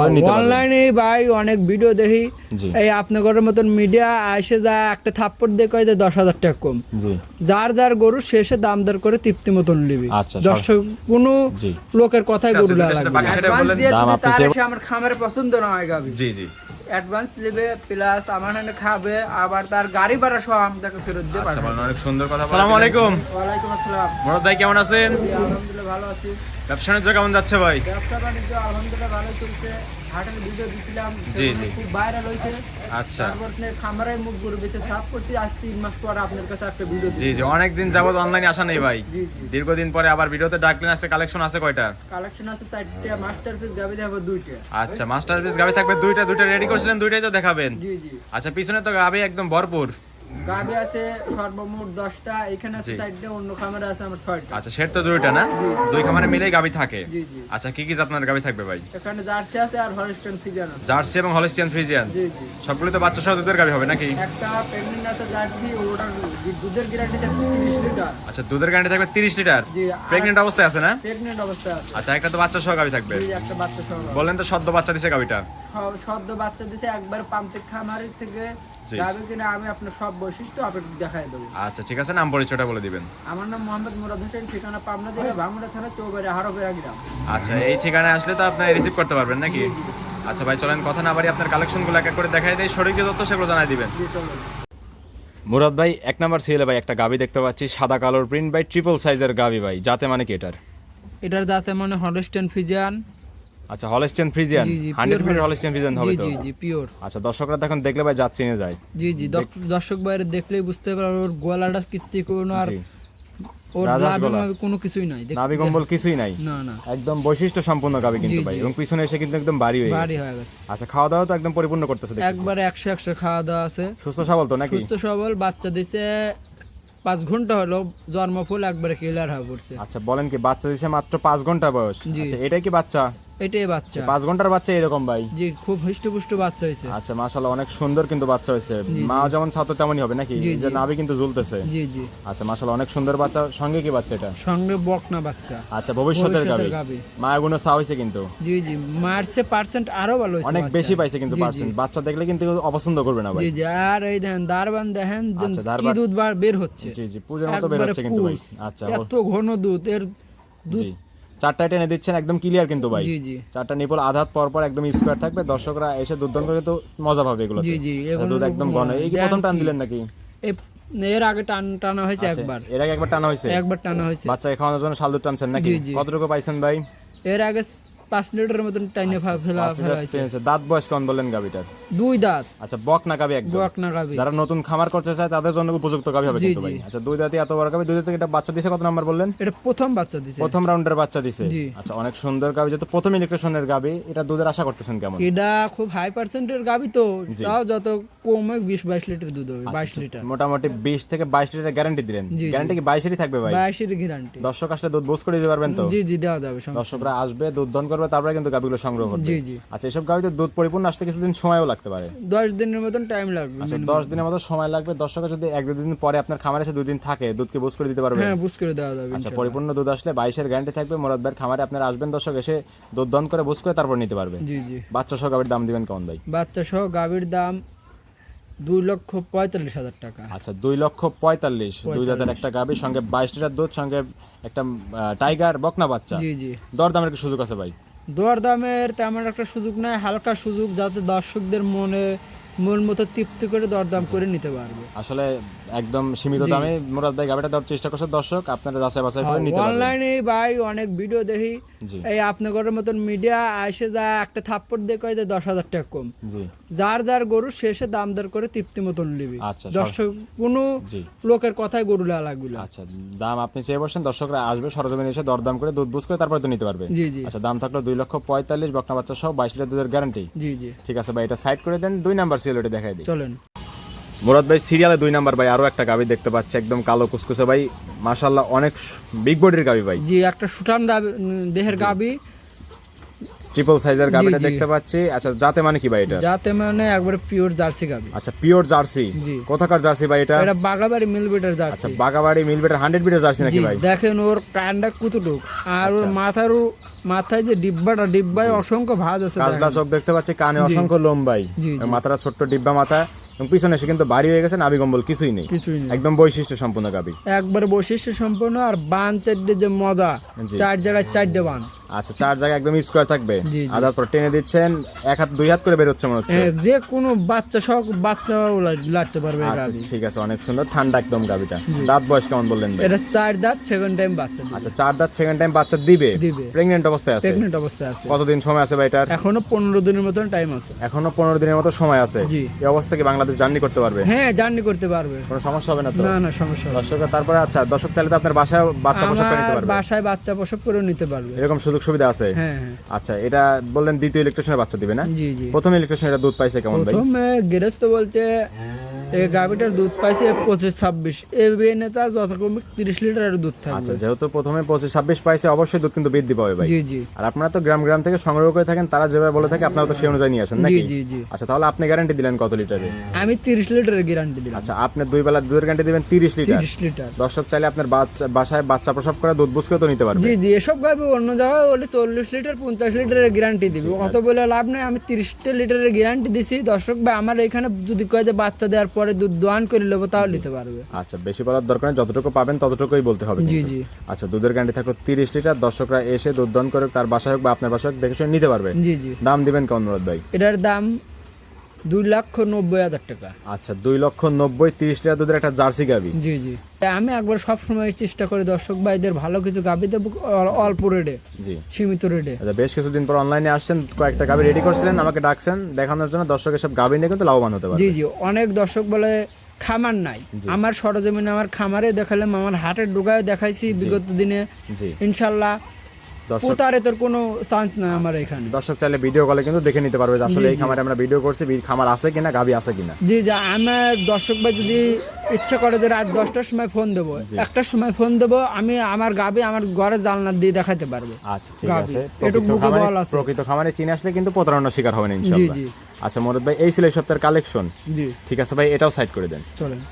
অনলাইনে ভাই অনেক ভিডিও দেখি, এই আপনাদের মতন মিডিয়া এসে যা একটা থাপ্পড় দিয়ে কয় যে 10,000 টাকা কম। যার যার গরু শেষে দাম দর করে তৃপ্তি মতন নিবি। দর্শক কোনো লোকের কথাই গরু লাগবে আমার খামারে পছন্দ না হয় গাবি, জি জি অ্যাডভান্স নেবে প্লাস আমার এখানে খাবে, আবার তার গাড়ি ভাড়া সহ আমাদেরকে ফেরত দিয়ে পাঠাবে। অনেক সুন্দর কথা। আসসালামু আলাইকুম। ওয়ালাইকুম আসসালাম। মুরাদ ভাই কেমন আছেন? আলহামদুলিল্লাহ ভালো আছি। ব্যবসা বাণিজ্য কেমন যাচ্ছে ভাই? ব্যবসা বাণিজ্য আলহামদুলিল্লাহ ভালো চলছে। হাটের ভিডিও দিছিলাম, জি জি খুব ভাইরাল হইছে। আচ্ছা, তারপর খামারে মুখ গরু বেচে সাফ করছি, আজ 3 মাস পর আপনার কাছে একটা ভিডিও জি জি অনেক দিন যাবত অনলাইনে আসা নেই ভাই। জি জি দীর্ঘদিন পরে আবার ভিডিওতে ডাকলেন। আছে কালেকশন আছে কয়টা? কালেকশন আছে 4টা, মাস্টারপিস গাবি দেখাবো 2টা। আচ্ছা, মাস্টারপিস গাবি থাকবে 2টা, 2টা রেডি করছিলেন, 2টাই তো দেখাবেন। জি জি আচ্ছা, পিছনে তো গাবি একদম ভরপুর। গাবি আছে সর্বমোট 10টা, এখানে আছে 4টা, অন্য খামারে আছে আমার 6টা। আচ্ছা, সেট তো 2টা না? দুই খামারে মিলেই গাবি থাকে। জি জি আচ্ছা, কি কি জাতের গাবি থাকবে ভাই? এখানে জার্সি আছে আর হলস্টাইন ফ্রিজিয়ান আছে। জার্সি এবং হলস্টিয়ান ফ্রিজিয়ান, জি জি সবগুলো তো বাচ্চা সহ দুধের গাবি হবে নাকি? একটা প্রেগন্যান্ট আছে জার্সি, ওটার দুধের গ্যারান্টি থাকবে 30 লিটার। আচ্ছা, দুধের গ্যারান্টি থাকবে 30 লিটার। জি, প্রেগন্যান্ট অবস্থায় আছে না? প্রেগন্যান্ট অবস্থায় আছে। আচ্ছা, একটা তো বাচ্চা সহ গাবি থাকবে। জি, একটা বাচ্চা সহ। বলেন তো সদ্য বাচ্চা দিছে গাবিটা? সদ্য বাচ্চা দিছে, একবার পাম্পের খামারের থেকে গাবি কিনে আমি আপনার সব বৈশিষ্ট্য আপনাকে দেখাই দেবো। আচ্ছা, ঠিক আছে, নাম পরিচয়টা বলে দিবেন। আমার নাম মোহাম্মদ মুরাদ হোসেন, ঠিকানা পাবনা জেলা ভাঙ্গুড়া থানা চৌবাড়ি হারোপেরা গ্রাম। আচ্ছা, এই ঠিকানায় আসলে তো আপনি রিসিভ করতে পারবেন নাকি? আচ্ছা ভাই, চলেন কথা না বাড়ি আপনার কালেকশনগুলো এক এক করে দেখাই দেই, সঠিক যে তথ্য সেগুলো জানাই দিবেন। মুরাদ ভাই, 1 নাম্বার সিরিয়ালে ভাই একটা গাবি দেখতে পাচ্ছি, সাদা কালোর প্রিন্ট ভাই, ট্রিপল সাইজের গাবি ভাই। জাতে মানে কি এটার জাতে মানে হলস্টাইন ফ্রিজিয়ান। আচ্ছা, হলস্টিয়ান ফ্রিজিয়ান 100% হলস্টিয়ান ফ্রিজিয়ান হবে তো? জি জি পিওর। আচ্ছা, দর্শকরা দেখুন দেখলে ভাই জাত চিনে যায়। জি জি দর্শক বাইরে দেখলেই বুঝতে পারবে ওর গলাটা কিচ্ছি কোনো, আর ওর নাভি কোনো কিছুই নাই, নাভি কম্বল কিছুই নাই, না না একদম বৈশিষ্ট্য সম্পূর্ণ গাবি কিন্তু ভাই, এবং পিছনে এসে কিন্তু একদম ভারী হয়ে গেছে। আচ্ছা, খাওয়া দাওয়া তো একদম পরিপূর্ণ করতেছে দেখতেছি, একবারে 100 খাওয়া দাওয়া আছে। সুস্থ সবল তো নাকি? সুস্থ সবল, বাচ্চা দিছে 5 ঘন্টা হলো, জন্মফুল একবারে ক্লিয়ার হয়ে পড়ছে। আচ্ছা, বলেন কি, বাচ্চা দিছে মাত্র 5 ঘন্টা বয়স? আচ্ছা, এটাই কি বাচ্চা? এটাই বাচ্চা, 5 ঘন্টার বাচ্চা এরকম ভাই? জি, খুব হৃষ্টপুষ্ট বাচ্চা হয়েছে। আচ্ছা, মাশাআল্লাহ, অনেক সুন্দর কিন্তু বাচ্চা হয়েছে। মা যেমন ছাত্র তেমনই হবে নাকি? যে নাভি কিন্তু ঝুলতেছে। জি জি আচ্ছা, মাশাআল্লাহ, অনেক সুন্দর বাচ্চা। সঙ্গে কি বাচ্চা এটা? সঙ্গে বকনা বাচ্চা। আচ্ছা, ভবিষ্যতের গাবি। মা গুলো সা হইছে কিন্তু। জি জি মারছে, পার্সেন্ট আরো ভালো হইছে, অনেক বেশি পাইছে কিন্তু পার্সেন্ট। বাচ্চা দেখলে কিন্তু অপছন্দ করবে না ভাই। জি জি আর এই দেখেন দারবান দেখেন কি দুধ বের হচ্ছে। জি জি পূজার মতো বের হচ্ছে কিন্তু ভাই। আচ্ছা, এত ঘন দুধ, এর দুধ 4টা টেনে দিচ্ছেন একদম ক্লিয়ার কিন্তু ভাই। জি জি 4টা নিপল আধাত পর পর একদম স্কয়ার থাকবে। দর্শকরা এসে দুধ দান করে তো মজা পাবে এগুলো। জি জি দুধ একদম ঘন। এই কি প্রথম টান দিলেন নাকি? এর আগে টানা হয়েছে একবার। এর আগে একবার টানা হয়েছে? একবার টানা হয়েছে। বাচ্চা খাওয়ানোর জন্য শাল দুধ টানছেন নাকি? কতটুকু পাইছেন ভাই? এর আগে 5 লিটারের মতন টাইনে ফেলা হয়েছে। দাঁত বয়স কেমন বললেন গাবিটার? 2 দাঁত। আচ্ছা, বকনা গাবি একদম। বকনা গাবি, যারা নতুন খামার করতে চায় তাদের জন্য উপযুক্ত গাবি হবে কিন্তু ভাই। আচ্ছা, 2 দাঁতে এত বড় গাবি। 2 দাঁতে এটা বাচ্চা দিছে কত নাম্বার বললেন? এটা প্রথম বাচ্চা দিছে, প্রথম রাউন্ডের বাচ্চা দিছে। আচ্ছা, অনেক সুন্দর গাবি, যেহেতু প্রথম ইলেকট্রিশনের গাবি, এটা দুধের আশা করতেছেন কেমন? এটা খুব হাই পার্সেন্টের গাবি তো, তাও যত কমে 20-22 লিটার দুধ হবে। 22 লিটার মোটামুটি 20 থেকে 22 লিটার গ্যারান্টি দিলেন। গ্যারান্টি কি 22 এরই থাকবে ভাই? 22 এর গ্যারান্টি। দর্শক আসলে দুধ বুঝ করে দিতে পারবেন তো? জি জি দেওয়া যাবে। দর্শকরা আসবে, দুধ দন করবে, তারপরে কিন্তু গাবিগুলো সংগ্রহ করবে। জি জি আচ্ছা, এসব গাবিতে দুধ পরিপূর্ণ আসতে কিছুদিন সময়ও লাগতে পারে। 10 দিনের মতন টাইম লাগবে। আচ্ছা, 10 দিনের মতো সময় লাগবে। দর্শক যদি 1-2 দিন পরে আপনার খামারে এসে 2 দিন থাকে, দুধ কি বুঝ করে দিতে পারবে? হ্যাঁ, বুঝ করে দেওয়া যাবে। আচ্ছা, পরিপূর্ণ দুধ আসলে 22 এর গ্যারান্টি থাকবে। মুরাদ ভাইয়ের খামারে আপনারা আসবেন, দর্শক এসে দুধ দন করে বুঝ করে তারপর নিতে পারবে। জি জি বাচ্চা সহ গাবির দাম দিবেন কেমন ভাই? বাচ্চা সহ গাবির দাম 2,45,000 টাকা। আচ্ছা, 2,45,000। 2 দাঁতের একটা গাবি, সঙ্গে 22 লিটার দুধ, সঙ্গে একটা টাইগার বকনা বাচ্চা। জি জি দর দামের কি সুযোগ আছে ভাই? দর দামের তেমন একটা সুযোগ নাই, হালকা সুযোগ, যাতে দর্শকদের মন মতো তৃপ্তি করে দরদাম করে নিতে পারবে। আসলে একদম সীমিত দামে মুরাদ ভাই গাবিটা দেওয়ার চেষ্টা করছে। দর্শক আপনারা যাচাই বাছাই করে নিতে পারবেন। অনলাইনে ভাই অনেক ভিডিও দেখি, এই আপনাদের মতন মিডিয়া এসে যা একটা থাপ্পড় দিয়ে কয় যে 10,000 টাকা কম। জি যার যার গরু শেষে দাম দর করে তৃপ্তি মতন নিবি। দর্শক কোনো লোকের কথাই গরু লাগবে। আচ্ছা, দাম আপনি চেয়ে বসেন, দর্শকরা আসবে সরজমিনে এসে দরদাম করে দুধ বুঝ করে তারপরে তো নিতে পারবে। জি জি আচ্ছা, দাম থাকলো 2,45,000, বকনা বাচ্চা সহ 22 লিটার দুধের গ্যারান্টি। জি জি ঠিক আছে ভাই, এটা সাইড করে দেন। 2 নাম্বার সিরিয়ালটা দেখাই দিই। চলেন মুরাদ ভাই, সিরিয়ালে 2 নাম্বার ভাই আরো একটা গাবি দেখতে পাচ্ছি, একদম কালো কুসকুসে ভাই, মাশাআল্লাহ, অনেক বিগ বডির গাবি ভাই। জি, একটা সুঠাম দেহের গাবি, ট্রিপল সাইজের গাবিটা দেখতে পাচ্ছি। আচ্ছা জাতে মানে কি ভাই এটা? জাতে মানে একবারে পিওর জার্সি গাবি। আচ্ছা পিওর জার্সি। কোথাকার জার্সি ভাই এটা? এটা বাগাবাড়ি মিল বিটের জার্সি। আচ্ছা বাগাবাড়ি মিল বিটের 100 বিটের জার্সি নাকি ভাই? দেখেন ওর কান্ডা কতটুক, আর ওর মাথায় যে ডিব্বায় অসংখ্য ভাঁজ আছে, কাজলা চোখ দেখতে পাচ্ছি, কানে অসংখ্য লোম ভাই, মাথাটা ছোট্ট ডিব্বা মাথা, এবং পিছনে এসে কিন্তু ভারী হয়ে গেছে, নাভি কম্বল কিছুই নেই, একদম বৈশিষ্ট্য সম্পূর্ণ গাবি, একবার বৈশিষ্ট্য সম্পূর্ণ। আর বান চারটে যে মজা, 4 জায়গায় 4টে বান। আচ্ছা 4 জায়গায় একদম স্কয়ার থাকবে, আদার পর টেনে দিচ্ছেন, এক হাত 2 হাত করে বের হচ্ছে মনে হচ্ছে, যে কোনো বাচ্চা সব বাচ্চা লাগতে পারবে। আচ্ছা ঠিক আছে, অনেক সুন্দর, ঠান্ডা একদম গাবিটা। দাঁত বয়স কেমন বললেন ভাই? এটা 4 দাঁত, সেকেন্ড টাইম বাচ্চা দিবে। আচ্ছা 4 দাঁত, সেকেন্ড টাইম বাচ্চা দিবে। প্রেগন্যান্ট অবস্থায় আছে? প্রেগন্যান্ট অবস্থায় আছে। কতদিন সময় আছে ভাই এটার? এখনো 15 দিনের মতন টাইম আছে। এখনো 15 দিনের মতো সময় আছে। এই অবস্থা কি বাংলাদেশ জার্নি করতে পারবে? হ্যাঁ জার্নি করতে পারবে, কোনো সমস্যা হবে না তো? না সমস্যা হবে না। দর্শক তারপরে আচ্ছা দর্শক চাইলে তো আপনার বাসায় বাচ্চা প্রসব করে নিতে পারবে? বাসায় বাচ্চা প্রসব করে নিতে পারবে, এরকম সুযোগ সুবিধা আছে? হ্যাঁ। আচ্ছা এটা বললেন দ্বিতীয় ইলেকট্রিশিয়ানের বাচ্চা দিবে না? জি। প্রথম ইলেকট্রিশিয়ান এটা দুধ পাইছে কেমন ভাই? প্রথমে গেরেস্ত বলছে এই গাবিটার দুধ পাইছে 25-26, এবিএন তা যত কমে 30 লিটারের দুধ থাকবে। আচ্ছা যেহেতু প্রথমে 25-26 পাইছে, অবশ্যই দুধ কিন্তু বৃদ্ধি পাবে ভাই। জি। আর আপনারা তো গ্রাম থেকে সংগ্রহ করে থাকেন, তারা যেভাবে বলে থাকে আপনারা তো সেই অনুযায়ী নিয়ে আসেন নাকি? জি। আচ্ছা তাহলে আপনি গ্যারান্টি দিলেন কত লিটারে? আমি 30 লিটারের গ্যারান্টি দিলাম। আচ্ছা আপনি 2 বেলা দুধের গ্যারান্টি দিবেন 30 লিটার। দর্শক চাইলে আপনার বাসায় বাচ্চা প্রসব করে দুধ বুঝ করে তো নিতে পারবে। জি এসব গাবি অন্য জায়গায় বলে 40 লিটার 50 লিটারের গ্যারান্টি দিবে, অত বলে লাভ নেই। আমি 30 লিটারের গ্যারান্টি দিছি। দর্শক ভাই আমার এখানে যদি কয় যে বাচ্চা দেওয়ার পরে দুধ দোয়ান করে নেবো তাও নিতে পারবে। আচ্ছা বেশি বলার দরকার নেই, যতটুকু পাবেন ততটুকুই বলতে হবে। জি। আচ্ছা দুধের গ্যারান্টি থাকলো 30 লিটার, দর্শকরা এসে দুধ দান করে তার বাসায় হোক বা আপনার বাসায় হোক দেখে শুনে নিতে পারবে। জি। দাম দিবেন কেমন মুরাদ ভাই? এটার দাম 2,90,000 টাকা। আচ্ছা 2,90,000 30 লিটার দুধের একটা জার্সি গাবি। জি আমি একবার সব সময় চেষ্টা করি দর্শক ভাইদের ভালো কিছু গাবি দেবো অল্প রেটে, সীমিত রেটে। আচ্ছা বেশ কিছুদিন পর অনলাইনে আসছেন, কয়েকটা গাবি রেডি করছিলেন, আমাকে ডাকছেন দেখানোর জন্য, দর্শক এসব গাবি নিয়ে কিন্তু লাভবান হতে পারে। জি অনেক দর্শক বলে খামার নাই, আমার সরজমিনে আমার খামারে দেখালাম, আমার হাটের ডোকায় দেখাইছি বিগত দিনে। ইনশাল্লাহ প্রতারিতর কোনো চান্স নাই আমার এখানে। দর্শক চাইলে ভিডিও কলে কিন্তু দেখে নিতে পারবে আসলে এই খামারে আমরা ভিডিও করছি, খামার আছে কিনা, গাবি আছে কিনা। জি আমার দর্শক ভাই যদি ইচ্ছা করে যে রাত 10টার সময় ফোন দেবো, 1টার সময় ফোন দেবো, আমি আমার গাবি আমার ঘরের জানলা দিয়ে দেখাতে পারবো। আচ্ছা ঠিক আছে, প্রকৃত খামারে চিনে আসলে কিন্তু প্রতারণার শিকার হবে না ইনশাআল্লাহ। জি আচ্ছা মুরাদ ভাই এই ছিল এই সপ্তাহের কালেকশন। জি ঠিক আছে ভাই, এটাও সাইড করে দেন। চলেন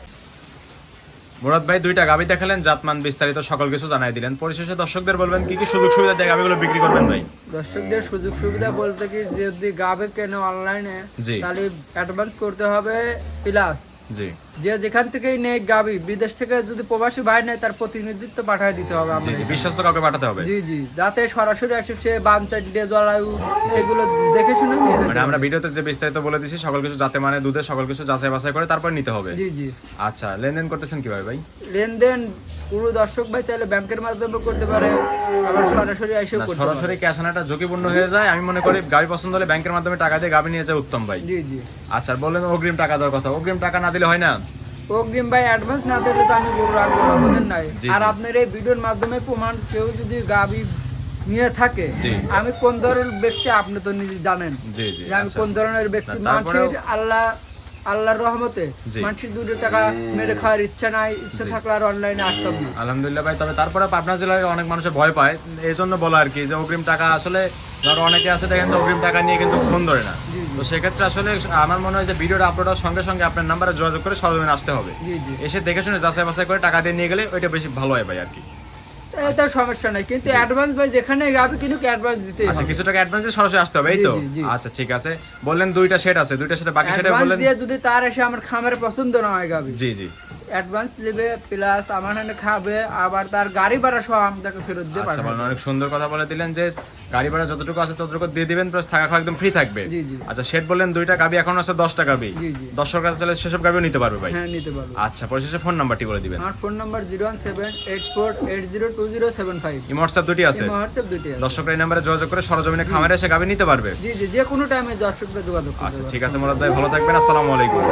মুরাদ ভাই, 2টা গাবি দেখালেন, জাতমান বিস্তারিত সকল কিছু জানাই দিলেন, পরিশেষে দর্শকদের বলবেন কি সুযোগ সুবিধা দিয়ে গাবিগুলো বিক্রি করবেন ভাই? দর্শকদের সুযোগ সুবিধা বলতে কি, যদি গাবি কেনে অনলাইনে তাহলে অ্যাডভান্স করতে হবে প্লাস যে যেখান থেকেই নেই গাবি, বিদেশ থেকে যদি প্রবাসী ভাই নেয় তার প্রতিনিধিত্ব পাঠিয়ে দিতে হবে, বিশ্বস্ত কাউকে পাঠাতে হবে। জি যাতে সরাসরি এসে সে বাম চারটে জলায়ু সেগুলো দেখে শুনে মানে আমরা ভিডিওতে যে বিস্তারিত বলে দিছি সকল কিছু যাতে মানে দুধের সকল কিছু যাচাই বাছাই করে তারপর নিতে হবে। জি আচ্ছা লেনদেন করতেছেন কিভাবে ভাই? লেনদেন পুরো দর্শক ভাই চাইলে ব্যাংকের মাধ্যমে করতে পারে, আবার সরাসরি এসেও করতে পারে। সরাসরি ক্যাশ আনাটা ঝুঁকিপূর্ণ হয়ে যায়, আমি মনে করি গাবি পছন্দ হলে ব্যাংকের মাধ্যমে টাকা দিয়ে গাবি নিয়ে যায় উত্তম ভাই। জি আচ্ছা বলেন অগ্রিম টাকা দেওয়ার কথা, অগ্রিম টাকা না দিলে হয় না? অগ্রিম ভাই অ্যাডভান্স না দিলে তো আমি গরু রাখবো না, বুঝেন নাই? আর আপনার এই ভিডিওর মাধ্যমে প্রমাণ, কেউ যদি গাবি নিয়ে থাকে, আমি কোন ধরনের ব্যক্তি আপনি তো নিজে জানেন যে আমি কোন ধরনের ব্যক্তি। মানুষের আল্লাহর রহমতে মানুষের 2 টাকা মেরে খাওয়ার ইচ্ছা নাই, ইচ্ছা থাকলে আর অনলাইনে আসতাম না। আলহামদুলিল্লাহ ভাই, তবে তারপরে পাবনা জেলায় অনেক মানুষের ভয় পায়, এই জন্য বলা আর কি যে অগ্রিম টাকা আসলে ধরো অনেকে আছে দেখেন অগ্রিম টাকা নিয়ে কিন্তু ফোন ধরে না, তো সেক্ষেত্রে আসলে আমার মনে হয় যে ভিডিওটা আপলোড হওয়ার সঙ্গে সঙ্গে আপনার নাম্বারে যোগাযোগ করে সরজমিনে আসতে হবে, এসে দেখে শুনে যাচাই বাছাই করে টাকা দিয়ে নিয়ে গেলে ওইটা বেশি ভালো হয় ভাই আর কি। এটা সমস্যা নাই, কিন্তু অ্যাডভান্স ভাই যেখানে গাবি কিন্তু অ্যাডভান্স দিতে হবে। আচ্ছা কিছু টাকা অ্যাডভান্স দিয়ে সরাসরি আসতে হবে, এই তো? আচ্ছা ঠিক আছে, বললেন 2টা সেট আছে, 2টা সেটে বাকি সেটে বললেন দিয়ে যদি তার এসে আমার খামারে পছন্দ না হয় গাবি, জি অ্যাডভান্স নেবে প্লাস আমার এখানে খাবে, আবার তার গাড়ি ভাড়া সহ আমাদেরকে ফেরত দিয়ে পাঠাবে। আচ্ছা অনেক সুন্দর কথা বলে দিলেন যে গাড়ি ভাড়া যতটুকু আছে ততটুকু দিয়ে দিবেন, প্লাস থাকা খাওয়া একদম ফ্রি থাকবে। আচ্ছা সেট বললেন 2টা গাবি, এখন আছে 10টা গাবি, দর্শকরা চাইলে সেসব গাবিও নিতে পারবে ভাই? হ্যাঁ নিতে পারবে। আচ্ছা পরিশেষে ফোন নাম্বারটি বলে দিবেন। আমার ফোন নাম্বার 01784802075। এই WhatsApp 2টি আছে? WhatsApp 2টি আছে। দর্শকরা এই নম্বরে যোগাযোগ করে সরজমিনে খামারে এসে গাবি নিতে পারবে? জি যে কোনো টাইমে দর্শকরা যোগাযোগ করতে পারবে। আচ্ছা ঠিক আছে মুরাদ ভাই, ভালো থাকবেন, আসসালামু আলাইকুম।